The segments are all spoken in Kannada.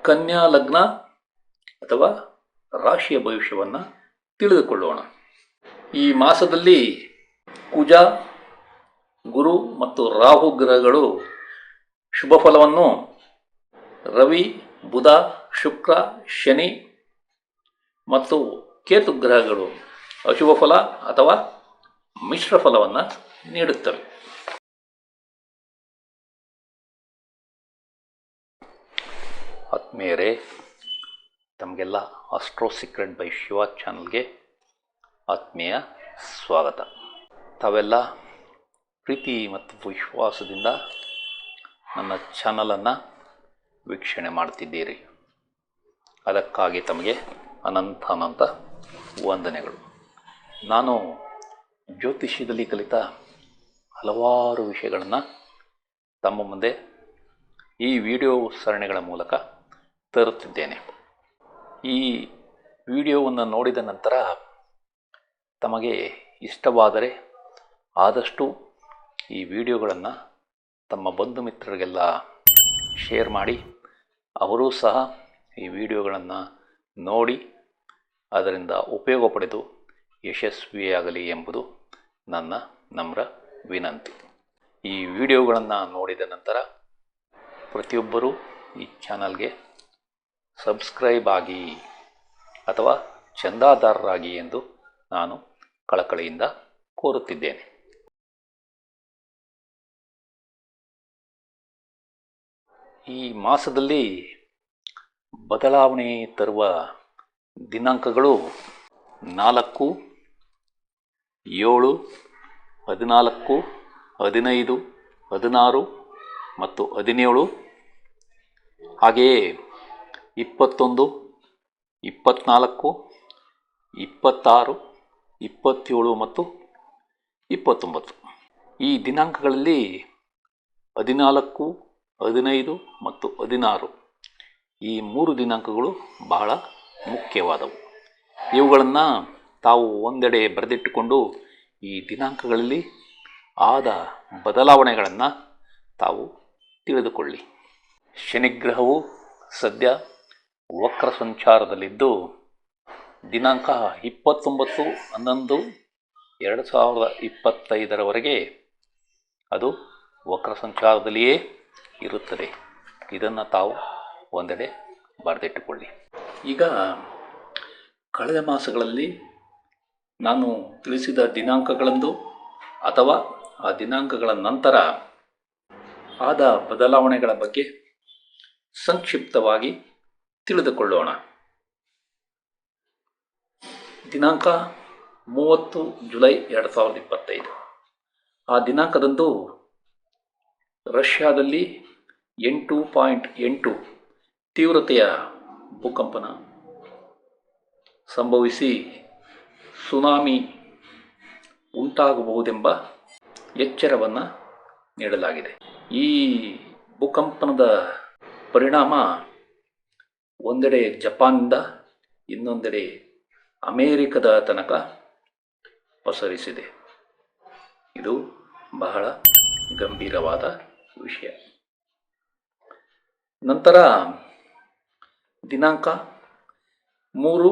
ಕನ್ಯಾ ಲಗ್ನ ಅಥವಾ ರಾಶಿಯ ಭವಿಷ್ಯವನ್ನು ತಿಳಿದುಕೊಳ್ಳೋಣ. ಈ ಮಾಸದಲ್ಲಿ ಕುಜ, ಗುರು ಮತ್ತು ರಾಹು ಗ್ರಹಗಳು ಶುಭ ಫಲವನ್ನು, ರವಿ, ಬುಧ, ಶುಕ್ರ, ಶನಿ ಮತ್ತು ಕೇತು ಗ್ರಹಗಳು ಅಶುಭ ಫಲ ಅಥವಾ ಮಿಶ್ರ ಫಲವನ್ನು ನೀಡುತ್ತವೆ. ಆತ್ಮೀಯರೇ, ತಮಗೆಲ್ಲ ಆಸ್ಟ್ರೋ ಸೀಕ್ರೆಟ್ ಬೈ ಶಿವ ಚಾನಲ್ಗೆ ಆತ್ಮೀಯ ಸ್ವಾಗತ. ತಾವೆಲ್ಲ ಪ್ರೀತಿ ಮತ್ತು ವಿಶ್ವಾಸದಿಂದ ನನ್ನ ಚಾನಲನ್ನು ವೀಕ್ಷಣೆ ಮಾಡ್ತಿದ್ದೀರಿ. ಅದಕ್ಕಾಗಿ ತಮಗೆ ಅನಂತ ವಂದನೆಗಳು. ನಾನು ಜ್ಯೋತಿಷ್ಯದಲ್ಲಿ ಕಲಿತ ಹಲವಾರು ವಿಷಯಗಳನ್ನು ತಮ್ಮ ಮುಂದೆ ಈ ವಿಡಿಯೋ ಸರಣಿಗಳ ಮೂಲಕ ತರುತ್ತಿದ್ದೇನೆ. ಈ ವಿಡಿಯೋವನ್ನು ನೋಡಿದ ನಂತರ ತಮಗೆ ಇಷ್ಟವಾದರೆ ಆದಷ್ಟು ಈ ವಿಡಿಯೋಗಳನ್ನು ತಮ್ಮ ಬಂಧು ಮಿತ್ರರಿಗೆಲ್ಲ ಶೇರ್ ಮಾಡಿ, ಅವರೂ ಸಹ ಈ ವಿಡಿಯೋಗಳನ್ನು ನೋಡಿ ಅದರಿಂದ ಉಪಯೋಗ ಪಡೆದು ಯಶಸ್ವಿಯಾಗಲಿ ಎಂಬುದು ನನ್ನ ನಮ್ರ ವಿನಂತಿ. ಈ ವಿಡಿಯೋಗಳನ್ನು ನೋಡಿದ ನಂತರ ಪ್ರತಿಯೊಬ್ಬರೂ ಈ ಚಾನಲ್ಗೆ ಸಬ್ಸ್ಕ್ರೈಬ್ ಆಗಿ ಅಥವಾ ಚಂದಾದಾರರಾಗಿ ಎಂದು ನಾನು ಕಳಕಳಿಯಿಂದ ಕೋರುತ್ತಿದ್ದೇನೆ. ಈ ಮಾಸದಲ್ಲಿ ಬದಲಾವಣೆ ತರುವ ದಿನಾಂಕಗಳು 4, 7, 14, 15, 16 ಮತ್ತು 17, ಹಾಗೆಯೇ 21, 24, 26, 27 ಮತ್ತು 29. ಈ ದಿನಾಂಕಗಳಲ್ಲಿ 14, 15 ಮತ್ತು 16 ಈ 3 ದಿನಾಂಕಗಳು ಬಹಳ ಮುಖ್ಯವಾದವು. ಇವುಗಳನ್ನು ತಾವು ಒಂದೆಡೆ ಬರೆದಿಟ್ಟುಕೊಂಡು ಈ ದಿನಾಂಕಗಳಲ್ಲಿ ಆದ ಬದಲಾವಣೆಗಳನ್ನು ತಾವು ತಿಳಿದುಕೊಳ್ಳಿ. ಶನಿಗ್ರಹವು ಸದ್ಯ ವಕ್ರ ಸಂಚಾರದಲ್ಲಿದ್ದು ದಿನಾಂಕ 29/11/2025 ಅದು ವಕ್ರ ಸಂಚಾರದಲ್ಲಿಯೇ ಇರುತ್ತದೆ. ಇದನ್ನು ತಾವು ಒಂದೆಡೆ ಬರೆದಿಟ್ಟುಕೊಳ್ಳಿ. ಈಗ ಕಳೆದ ಮಾಸಗಳಲ್ಲಿ ನಾನು ತಿಳಿಸಿದ ದಿನಾಂಕಗಳಂದು ಅಥವಾ ಆ ದಿನಾಂಕಗಳ ನಂತರ ಆದ ಬದಲಾವಣೆಗಳ ಬಗ್ಗೆ ಸಂಕ್ಷಿಪ್ತವಾಗಿ ತಿಳಿದುಕೊಳ್ಳೋಣ. ದಿನಾಂಕ 30 ಜುಲೈ 2025 ಆ ದಿನಾಂಕದಂದು ರಷ್ಯಾದಲ್ಲಿ 8.8 ತೀವ್ರತೆಯ ಭೂಕಂಪನ ಸಂಭವಿಸಿ ಸುನಾಮಿ ಉಂಟಾಗಬಹುದೆಂಬ ಎಚ್ಚರವನ್ನು ನೀಡಲಾಗಿದೆ. ಈ ಭೂಕಂಪನದ ಪರಿಣಾಮ ಒಂದೆಡೆ ಜಪಾನ್ನಿಂದ ಇನ್ನೊಂದೆಡೆ ಅಮೇರಿಕದ ತನಕ ಪಸರಿಸಿದೆ. ಇದು ಬಹಳ ಗಂಭೀರವಾದ ವಿಷಯ. ನಂತರ ದಿನಾಂಕ 3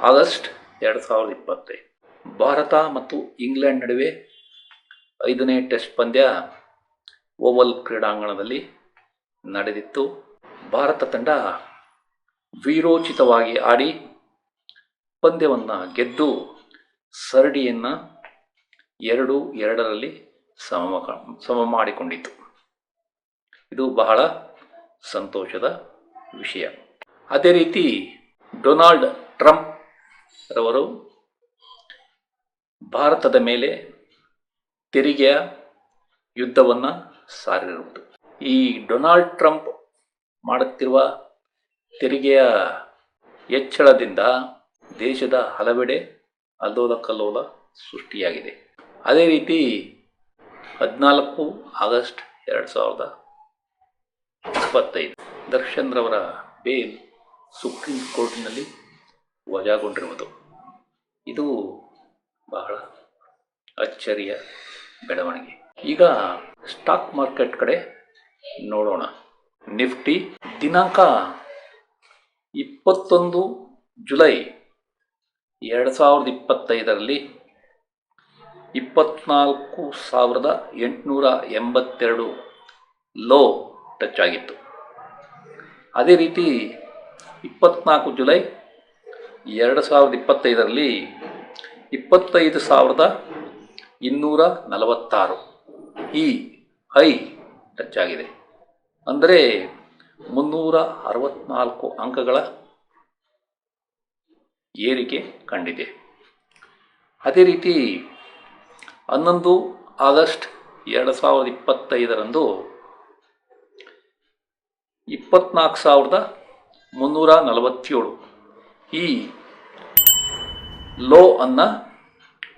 ಆಗಸ್ಟ್ 2025 ಭಾರತ ಮತ್ತು ಇಂಗ್ಲೆಂಡ್ ನಡುವೆ 5ನೇ ಟೆಸ್ಟ್ ಪಂದ್ಯ ಓವಲ್ ಕ್ರೀಡಾಂಗಣದಲ್ಲಿ ನಡೆದಿತ್ತು. ಭಾರತ ತಂಡ ವೀರೋಚಿತವಾಗಿ ಆಡಿ ಪಂದ್ಯವನ್ನು ಗೆದ್ದು ಸರಣಿಯನ್ನು 2-2ರಲ್ಲಿ ಸಮ ಮಾಡಿಕೊಂಡಿತು. ಇದು ಬಹಳ ಸಂತೋಷದ ವಿಷಯ. ಅದೇ ರೀತಿ ಡೊನಾಲ್ಡ್ ಟ್ರಂಪ್ ರವರು ಭಾರತದ ಮೇಲೆ ತೆರಿಗೆಯ ಯುದ್ಧವನ್ನು ಸಾರಿರುವುದು. ಈ ಡೊನಾಲ್ಡ್ ಟ್ರಂಪ್ ಮಾಡುತ್ತಿರುವ ತೆರಿಗೆಯ ಹೆಚ್ಚಳದಿಂದ ದೇಶದ ಹಲವೆಡೆ ಅಲ್ಲೋಲ ಕಲ್ಲೋಲ ಸೃಷ್ಟಿಯಾಗಿದೆ. ಅದೇ ರೀತಿ 14 ಆಗಸ್ಟ್ 2025 ದರ್ಶನ್ ರವರ ಬೇಲ್ ಸುಪ್ರೀಂ ಕೋರ್ಟ್ನಲ್ಲಿ ವಜಾಗೊಂಡಿರುವುದು. ಇದು ಬಹಳ ಅಚ್ಚರಿಯ ಬೆಳವಣಿಗೆ. ಈಗ ಸ್ಟಾಕ್ ಮಾರ್ಕೆಟ್ ಕಡೆ ನೋಡೋಣ. ನಿಫ್ಟಿ ದಿನಾಂಕ 21 ಜುಲೈ 2025ರಲ್ಲಿ 24,882 ಲೋ ಟಚ್ ಆಗಿತ್ತು. ಅದೇ ರೀತಿ 24 ಜುಲೈ 2025ರಲ್ಲಿ 25,246 ಈ ಹೈ ಟಚ್ ಆಗಿದೆ. ಅಂದರೆ 364 ಅಂಕಗಳ ಏರಿಕೆ ಕಂಡಿದೆ. ಅದೇ ರೀತಿ 11 ಆಗಸ್ಟ್ 2025ರಂದು 24,347 ಈ ಲೋ ಅನ್ನು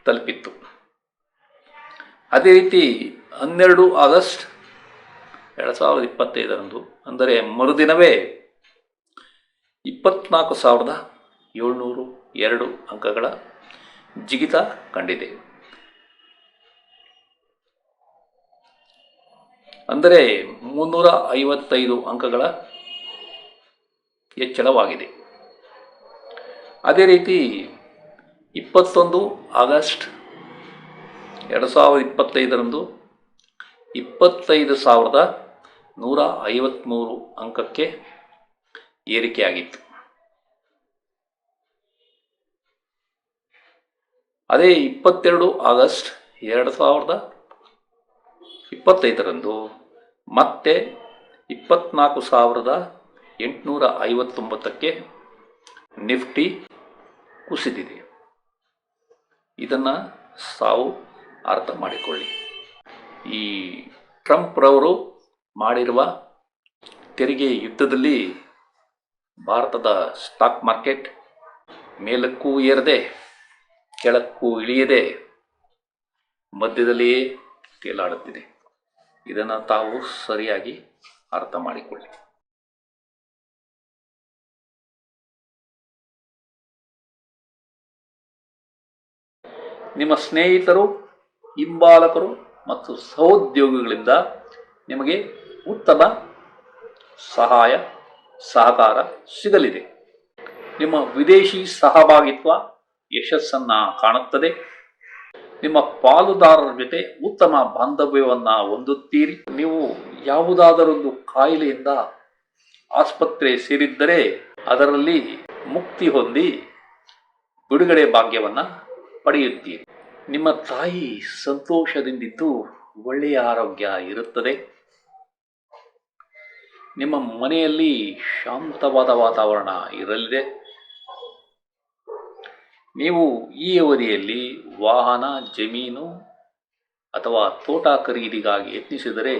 ತಲುಪಿತ್ತು. ಅದೇ ರೀತಿ 12 ಆಗಸ್ಟ್ 2025ರಂದು ಅಂದರೆ ಮರುದಿನವೇ 24,702 ಅಂಕಗಳ ಜಿಗಿತ ಕಂಡಿದೆ. ಅಂದರೆ 355 ಅಂಕಗಳ ಹೆಚ್ಚಳವಾಗಿದೆ. ಅದೇ ರೀತಿ 21 ಆಗಸ್ಟ್ 2025ರಂದು 25,153 ಅಂಕಕ್ಕೆ ಏರಿಕೆಯಾಗಿತ್ತು. ಅದೇ 22 ಆಗಸ್ಟ್ 2025ರಂದು ಮತ್ತೆ 24,859ಕ್ಕೆ ನಿಫ್ಟಿ ಕುಸಿದಿದೆ. ಇದನ್ನು ಸಾವು ಅರ್ಥ ಮಾಡಿಕೊಳ್ಳಿ. ಈ ಟ್ರಂಪ್ರವರು ಮಾಡಿರುವ ತೆರಿಗೆ ಯುದ್ಧದಲ್ಲಿ ಭಾರತದ ಸ್ಟಾಕ್ ಮಾರ್ಕೆಟ್ ಮೇಲಕ್ಕೂ ಏರದೆ ಕೆಳಕ್ಕೂ ಇಳಿಯದೆ ಮಧ್ಯದಲ್ಲಿಯೇ ತೇಲಾಡುತ್ತಿದೆ. ಇದನ್ನು ತಾವು ಸರಿಯಾಗಿ ಅರ್ಥ ಮಾಡಿಕೊಳ್ಳಿ. ನಿಮ್ಮ ಸ್ನೇಹಿತರು, ಹಿಂಬಾಲಕರು ಮತ್ತು ಸಹೋದ್ಯೋಗಿಗಳಿಂದ ನಿಮಗೆ ಉತ್ತಮ ಸಹಾಯ ಸಹಕಾರ ಸಿಗಲಿದೆ. ನಿಮ್ಮ ವಿದೇಶಿ ಸಹಭಾಗಿತ್ವ ಯಶಸ್ಸನ್ನು ಕಾಣುತ್ತದೆ. ನಿಮ್ಮ ಪಾಲುದಾರರ ಜೊತೆ ಉತ್ತಮ ಬಾಂಧವ್ಯವನ್ನು ಹೊಂದುತ್ತೀರಿ. ನೀವು ಯಾವುದಾದರೊಂದು ಕಾಯಿಲೆಯಿಂದ ಆಸ್ಪತ್ರೆ ಸೇರಿದ್ದರೆ ಅದರಲ್ಲಿ ಮುಕ್ತಿ ಹೊಂದಿ ಬಿಡುಗಡೆ ಭಾಗ್ಯವನ್ನು ಪಡೆಯುತ್ತೀರಿ. ನಿಮ್ಮ ತಾಯಿ ಸಂತೋಷದಿಂದಿದ್ದು ಒಳ್ಳೆಯ ಆರೋಗ್ಯ ಇರುತ್ತದೆ. ನಿಮ್ಮ ಮನೆಯಲ್ಲಿ ಶಾಂತವಾದ ವಾತಾವರಣ ಇರಲಿದೆ. ನೀವು ಈ ಅವಧಿಯಲ್ಲಿ ವಾಹನ, ಜಮೀನು ಅಥವಾ ತೋಟ ಖರೀದಿಗಾಗಿ ಯತ್ನಿಸಿದರೆ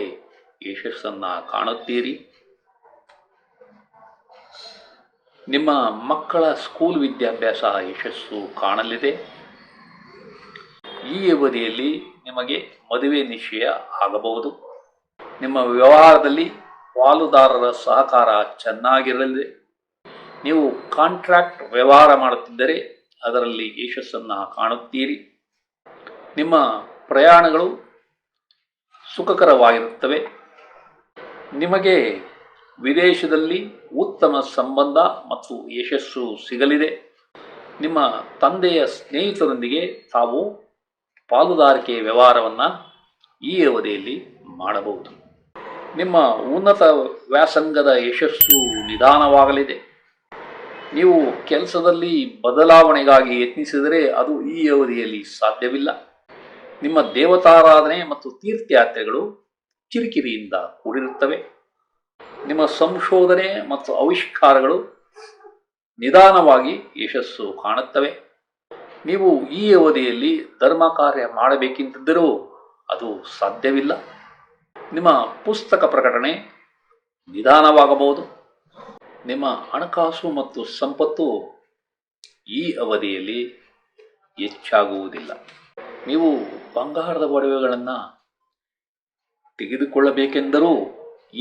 ಯಶಸ್ಸನ್ನು ಕಾಣುತ್ತೀರಿ. ನಿಮ್ಮ ಮಕ್ಕಳ ಸ್ಕೂಲ್ ವಿದ್ಯಾಭ್ಯಾಸ ಯಶಸ್ಸು ಕಾಣಲಿದೆ. ಈ ಅವಧಿಯಲ್ಲಿ ನಿಮಗೆ ಮದುವೆ ನಿಶ್ಚಯ ಆಗಬಹುದು. ನಿಮ್ಮ ವ್ಯವಹಾರದಲ್ಲಿ ಪಾಲುದಾರರ ಸಹಕಾರ ಚೆನ್ನಾಗಿರಲಿದೆ. ನೀವು ಕಾಂಟ್ರಾಕ್ಟ್ ವ್ಯವಹಾರ ಮಾಡುತ್ತಿದ್ದರೆ ಅದರಲ್ಲಿ ಯಶಸ್ಸನ್ನು ಕಾಣುತ್ತೀರಿ. ನಿಮ್ಮ ಪ್ರಯಾಣಗಳು ಸುಖಕರವಾಗಿರುತ್ತವೆ. ನಿಮಗೆ ವಿದೇಶದಲ್ಲಿ ಉತ್ತಮ ಸಂಬಂಧ ಮತ್ತು ಯಶಸ್ಸು ಸಿಗಲಿದೆ. ನಿಮ್ಮ ತಂದೆಯ ಸ್ನೇಹಿತರೊಂದಿಗೆ ತಾವು ಪಾಲುದಾರಿಕೆ ವ್ಯವಹಾರವನ್ನು ಈ ಅವಧಿಯಲ್ಲಿ ಮಾಡಬಹುದು. ನಿಮ್ಮ ಉನ್ನತ ವ್ಯಾಸಂಗದ ಯಶಸ್ಸು ನಿಧಾನವಾಗಲಿದೆ. ನೀವು ಕೆಲಸದಲ್ಲಿ ಬದಲಾವಣೆಗಾಗಿ ಯತ್ನಿಸಿದರೆ ಅದು ಈ ಅವಧಿಯಲ್ಲಿ ಸಾಧ್ಯವಿಲ್ಲ. ನಿಮ್ಮ ದೇವತಾರಾಧನೆ ಮತ್ತು ತೀರ್ಥಯಾತ್ರೆಗಳು ಕಿರಿಕಿರಿಯಿಂದ ಕೂಡಿರುತ್ತವೆ. ನಿಮ್ಮ ಸಂಶೋಧನೆ ಮತ್ತು ಆವಿಷ್ಕಾರಗಳು ನಿಧಾನವಾಗಿ ಯಶಸ್ಸು ಕಾಣುತ್ತವೆ. ನೀವು ಈ ಅವಧಿಯಲ್ಲಿ ಧರ್ಮ ಕಾರ್ಯ ಮಾಡಬೇಕೆಂದಿದ್ದರೂ ಅದು ಸಾಧ್ಯವಿಲ್ಲ. ನಿಮ್ಮ ಪುಸ್ತಕ ಪ್ರಕಟಣೆ ನಿಧಾನವಾಗಬಹುದು. ನಿಮ್ಮ ಹಣಕಾಸು ಮತ್ತು ಸಂಪತ್ತು ಈ ಅವಧಿಯಲ್ಲಿ ಹೆಚ್ಚಾಗುವುದಿಲ್ಲ. ನೀವು ಬಂಗಾರದ ಒಡವೆಗಳನ್ನು ತೆಗೆದುಕೊಳ್ಳಬೇಕೆಂದರೂ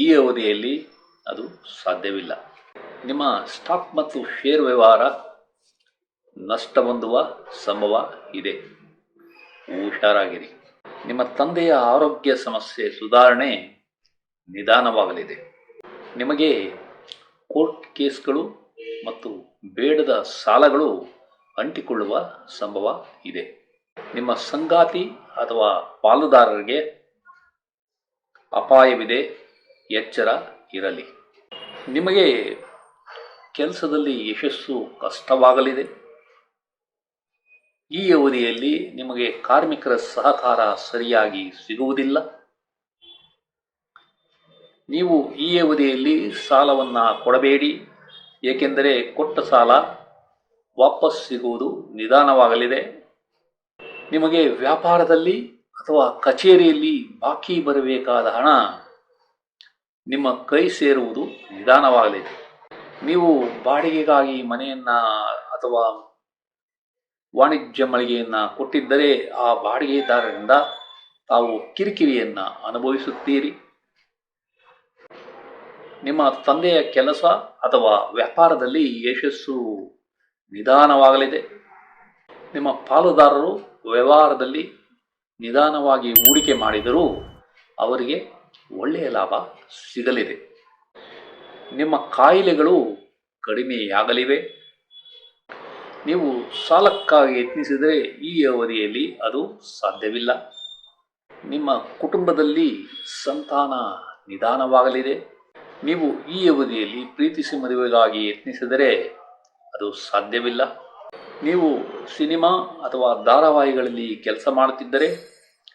ಈ ಅವಧಿಯಲ್ಲಿ ಅದು ಸಾಧ್ಯವಿಲ್ಲ. ನಿಮ್ಮ ಸ್ಟಾಕ್ ಮತ್ತು ಶೇರ್ ವ್ಯವಹಾರ ನಷ್ಟ ಹೊಂದುವ ಸಂಭವ ಇದೆ. ಹುಷಾರಾಗಿರಿ. ನಿಮ್ಮ ತಂದೆಯ ಆರೋಗ್ಯ ಸಮಸ್ಯೆ ಸುಧಾರಣೆ ನಿಧಾನವಾಗಲಿದೆ. ನಿಮಗೆ ಕೋರ್ಟ್ ಕೇಸ್ಗಳು ಮತ್ತು ಬೇಡದ ಸಾಲಗಳು ಅಂಟಿಕೊಳ್ಳುವ ಸಂಭವ ಇದೆ. ನಿಮ್ಮ ಸಂಗಾತಿ ಅಥವಾ ಪಾಲುದಾರರಿಗೆ ಅಪಾಯವಿದೆ, ಎಚ್ಚರ ಇರಲಿ. ನಿಮಗೆ ಕೆಲಸದಲ್ಲಿ ಯಶಸ್ಸು ಕಷ್ಟವಾಗಲಿದೆ. ಈ ಅವಧಿಯಲ್ಲಿ ನಿಮಗೆ ಕಾರ್ಮಿಕರ ಸಹಕಾರ ಸರಿಯಾಗಿ ಸಿಗುವುದಿಲ್ಲ. ನೀವು ಈ ಅವಧಿಯಲ್ಲಿ ಸಾಲವನ್ನು ಕೊಡಬೇಡಿ, ಏಕೆಂದರೆ ಕೊಟ್ಟ ಸಾಲ ವಾಪಸ್ ಸಿಗುವುದು ನಿಧಾನವಾಗಲಿದೆ. ನಿಮಗೆ ವ್ಯಾಪಾರದಲ್ಲಿ ಅಥವಾ ಕಚೇರಿಯಲ್ಲಿ ಬಾಕಿ ಬರಬೇಕಾದ ಹಣ ನಿಮ್ಮ ಕೈ ಸೇರುವುದು ನಿಧಾನವಾಗಲಿದೆ. ನೀವು ಬಾಡಿಗೆಗಾಗಿ ಮನೆಯನ್ನ ಅಥವಾ ವಾಣಿಜ್ಯ ಮಳಿಗೆಯನ್ನ ಕೊಟ್ಟಿದ್ದರೆ ಆ ಬಾಡಿಗೆದಾರರಿಂದ ತಾವು ಕಿರಿಕಿರಿಯನ್ನ ಅನುಭವಿಸುತ್ತೀರಿ. ನಿಮ್ಮ ತಂದೆಯ ಕೆಲಸ ಅಥವಾ ವ್ಯಾಪಾರದಲ್ಲಿ ಯಶಸ್ಸು ನಿಧಾನವಾಗಲಿದೆ. ನಿಮ್ಮ ಪಾಲುದಾರರು ವ್ಯವಹಾರದಲ್ಲಿ ನಿಧಾನವಾಗಿ ಹೂಡಿಕೆ ಮಾಡಿದರೂ ಅವರಿಗೆ ಒಳ್ಳೆಯ ಲಾಭ ಸಿಗಲಿದೆ. ನಿಮ್ಮ ಕಾಯಿಲೆಗಳು ಕಡಿಮೆಯಾಗಲಿವೆ. ನೀವು ಸಾಲಕ್ಕಾಗಿ ಯತ್ನಿಸಿದರೆ ಈ ಅವಧಿಯಲ್ಲಿ ಅದು ಸಾಧ್ಯವಿಲ್ಲ. ನಿಮ್ಮ ಕುಟುಂಬದಲ್ಲಿ ಸಂತಾನ ನಿಧಾನವಾಗಲಿದೆ. ನೀವು ಈ ಅವಧಿಯಲ್ಲಿ ಪ್ರೀತಿಸಿ ಮದುವೆಗಾಗಿ ಯತ್ನಿಸಿದರೆ ಅದು ಸಾಧ್ಯವಿಲ್ಲ. ನೀವು ಸಿನಿಮಾ ಅಥವಾ ಧಾರಾವಾಹಿಗಳಲ್ಲಿ ಕೆಲಸ ಮಾಡುತ್ತಿದ್ದರೆ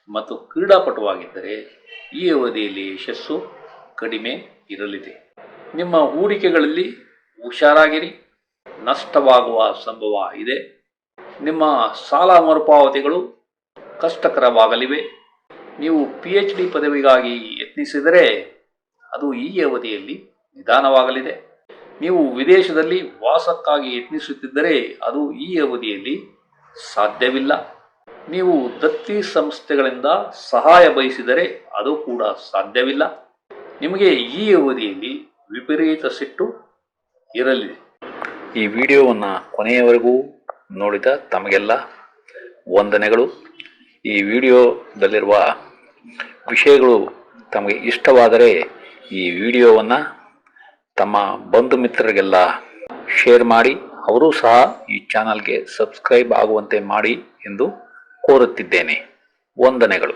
ಮತ್ತು ಕ್ರೀಡಾಪಟುವಾಗಿದ್ದರೆ ಈ ಅವಧಿಯಲ್ಲಿ ಯಶಸ್ಸು ಕಡಿಮೆ ಇರಲಿದೆ. ನಿಮ್ಮ ಹೂಡಿಕೆಗಳಲ್ಲಿ ಹುಷಾರಾಗಿರಿ, ನಷ್ಟವಾಗುವ ಸಂಭವ ಇದೆ. ನಿಮ್ಮ ಸಾಲ ಮರುಪಾವತಿಗಳು ಕಷ್ಟಕರವಾಗಲಿವೆ. ನೀವು PhD ಪದವಿಗಾಗಿ ಯತ್ನಿಸಿದರೆ ಅದು ಈ ಅವಧಿಯಲ್ಲಿ ನಿಧಾನವಾಗಲಿದೆ. ನೀವು ವಿದೇಶದಲ್ಲಿ ವಾಸಕ್ಕಾಗಿ ಯತ್ನಿಸುತ್ತಿದ್ದರೆ ಅದು ಈ ಅವಧಿಯಲ್ಲಿ ಸಾಧ್ಯವಿಲ್ಲ. ನೀವು ದತ್ತಿ ಸಂಸ್ಥೆಗಳಿಂದ ಸಹಾಯ ಬಯಸಿದರೆ ಅದು ಕೂಡ ಸಾಧ್ಯವಿಲ್ಲ. ನಿಮಗೆ ಈ ಅವಧಿಯಲ್ಲಿ ವಿಪರೀತ ಸಿಟ್ಟು ಇರಲಿದೆ. ಈ ವಿಡಿಯೋವನ್ನು ಕೊನೆಯವರೆಗೂ ನೋಡಿದ ತಮಗೆಲ್ಲ ವಂದನೆಗಳು. ಈ ವಿಡಿಯೋದಲ್ಲಿರುವ ವಿಷಯಗಳು ತಮಗೆ ಇಷ್ಟವಾದರೆ ಈ ವಿಡಿಯೋವನ್ನು ತಮ್ಮ ಬಂಧು ಮಿತ್ರರಿಗೆಲ್ಲ ಶೇರ್ ಮಾಡಿ, ಅವರೂ ಸಹ ಈ ಚಾನಲ್ಗೆ ಸಬ್ಸ್ಕ್ರೈಬ್ ಆಗುವಂತೆ ಮಾಡಿ ಎಂದು ಕೋರುತ್ತಿದ್ದೇನೆ. ವಂದನೆಗಳು.